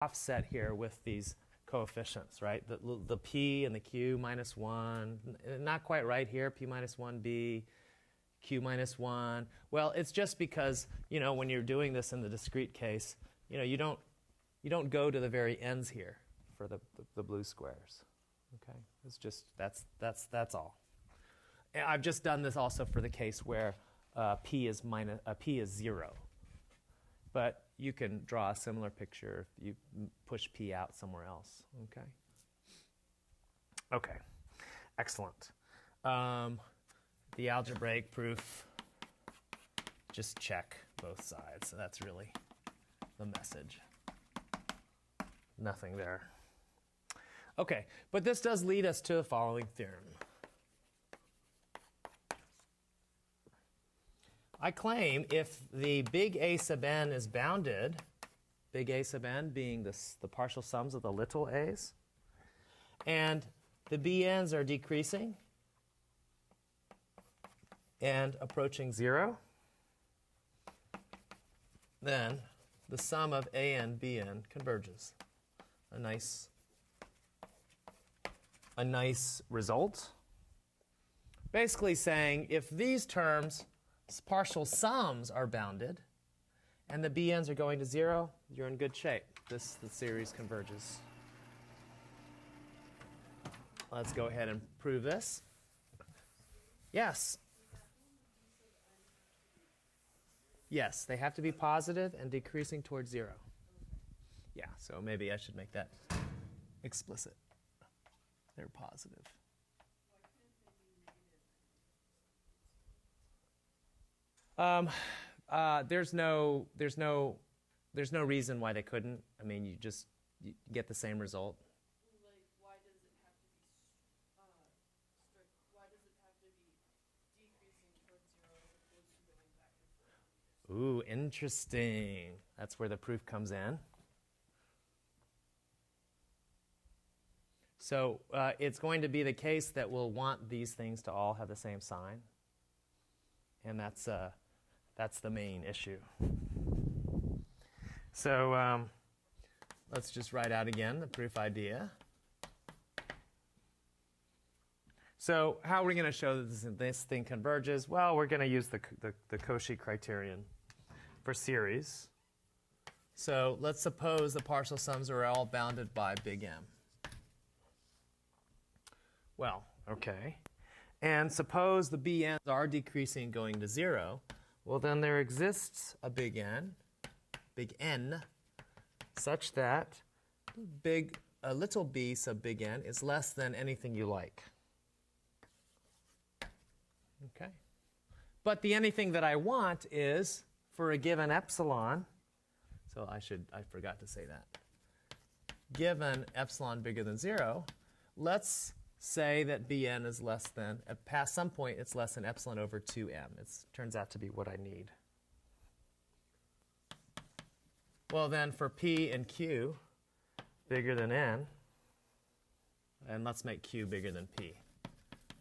offset here with these coefficients, right? The p and the q minus 1, not quite right here, p minus 1b, q minus 1. Well, it's just because, when you're doing this in the discrete case, you don't go to the very ends here for the blue squares. Okay, it's just that's all. And I've just done this also for the case where p is 0. But you can draw a similar picture if you push p out somewhere else. Okay. Okay. Excellent. The algebraic proof, just check both sides. So that's really the message. Nothing there. Okay, but this does lead us to the following theorem. I claim if the big A sub n is bounded, big A sub n being the partial sums of the little a's, and the bn's are decreasing and approaching 0, then the sum of an bn converges. A nice result. Basically saying if these terms, partial sums, are bounded and the bn's are going to 0, you're in good shape. The series converges. Let's go ahead and prove this. Yes. Yes, they have to be positive and decreasing towards 0. Yeah, so maybe I should make that explicit. They're positive. There's no reason why they couldn't. I mean, you get the same result. Like, why does it have to be strict? Why does it have to be decreasing towards 0 as opposed to going back and forth? Ooh, interesting. That's where the proof comes in. So it's going to be the case that we'll want these things to all have the same sign. And that's the main issue. So let's just write out again the proof idea. So how are we going to show that this thing converges? Well, we're going to use the Cauchy criterion for series. So let's suppose the partial sums are all bounded by big M. Well, okay. And suppose the bn's are decreasing going to 0. Well, then there exists a big N, such that a little b sub big N is less than anything you like. Okay. But the anything that I want is for a given epsilon. So I forgot to say that. Given epsilon bigger than 0, let's say that bn is less than, past some point, it's less than epsilon over 2m. It turns out to be what I need. Well, then for p and q bigger than n, and let's make q bigger than p,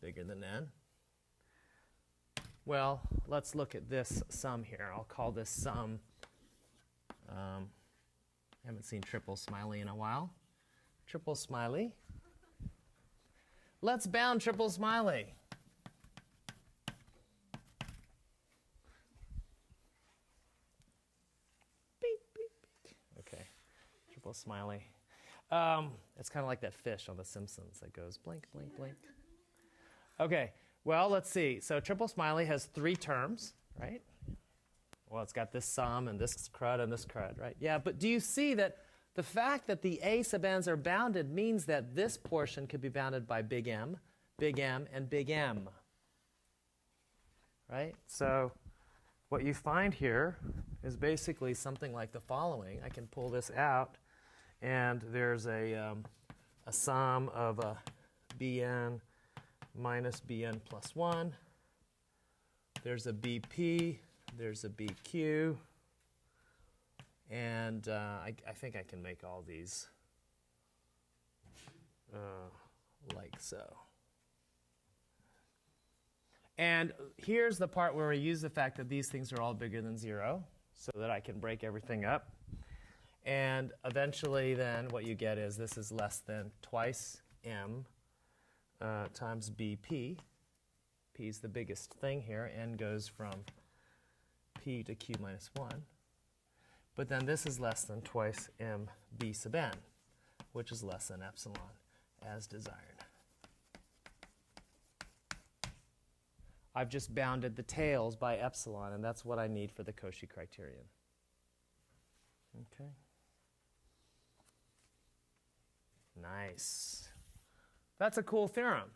bigger than n. Well, let's look at this sum here. I'll call this sum, I haven't seen triple smiley in a while. Triple smiley. Let's bound triple smiley. Beep, beep, beep. Okay, triple smiley. It's kind of like that fish on The Simpsons that goes blink, blink, blink. Okay, well, let's see. So triple smiley has 3 terms, right? Well, it's got this sum and this crud and this crud, right? Yeah, but do you see that the fact that the A sub n's are bounded means that this portion could be bounded by big M, and big M. Right? So what you find here is basically something like the following. I can pull this out, and there's a sum of a Bn minus Bn plus 1. There's a Bp, there's a Bq. And I think I can make all these like so. And here's the part where we use the fact that these things are all bigger than 0 so that I can break everything up. And eventually then what you get is this is less than twice m times bp. P is the biggest thing here. N goes from p to q minus 1. But then this is less than twice m b sub n, which is less than epsilon, as desired. I've just bounded the tails by epsilon, and that's what I need for the Cauchy criterion. Okay. Nice. That's a cool theorem.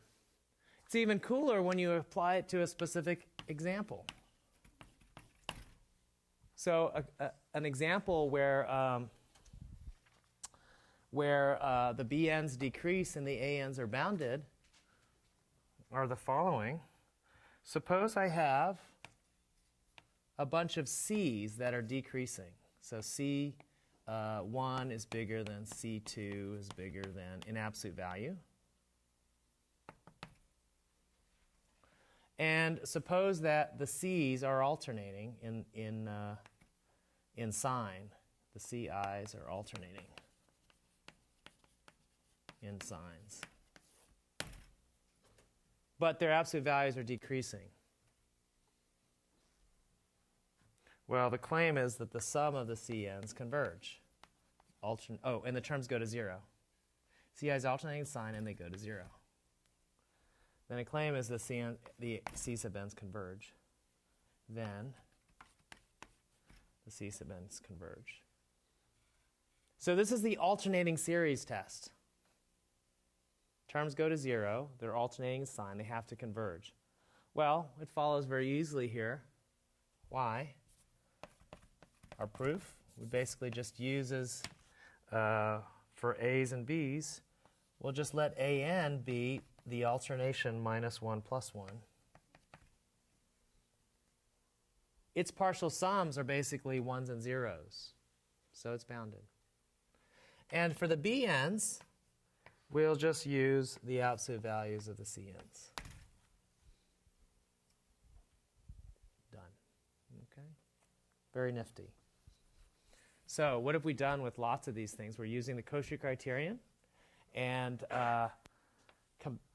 It's even cooler when you apply it to a specific example. So an example where the bn's decrease and the an's are bounded are the following. Suppose I have a bunch of c's that are decreasing. So C1 is bigger than C2 is bigger than in absolute value. And suppose that the c's are alternating in sign. The ci's are alternating in signs. But their absolute values are decreasing. Well, the claim is that the sum of the CNs converge. And the terms go to 0. CI is alternating sign, and they go to 0. Then a claim is the C sub n's converge. Then the C sub n's converge. So this is the alternating series test. Terms go to 0. They're alternating sign. They have to converge. Well, it follows very easily here. Why? Our proof, we basically just uses, for a's and b's, we'll just let an be the alternation minus 1 plus 1. Its partial sums are basically 1s and 0s, so it's bounded. And for the bn's, we'll just use the absolute values of the cn's. Done. Okay? Very nifty. So what have we done with lots of these things? We're using the Cauchy criterion and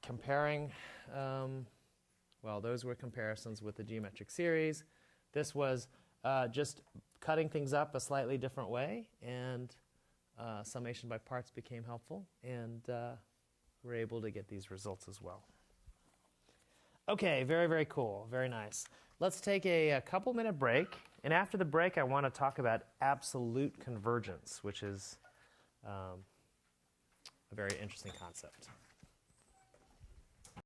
comparing, well, those were comparisons with the geometric series. This was just cutting things up a slightly different way, and summation by parts became helpful, and we're able to get these results as well. Okay, very, very cool. Very nice. Let's take a couple-minute break. And after the break, I want to talk about absolute convergence, which is a very interesting concept.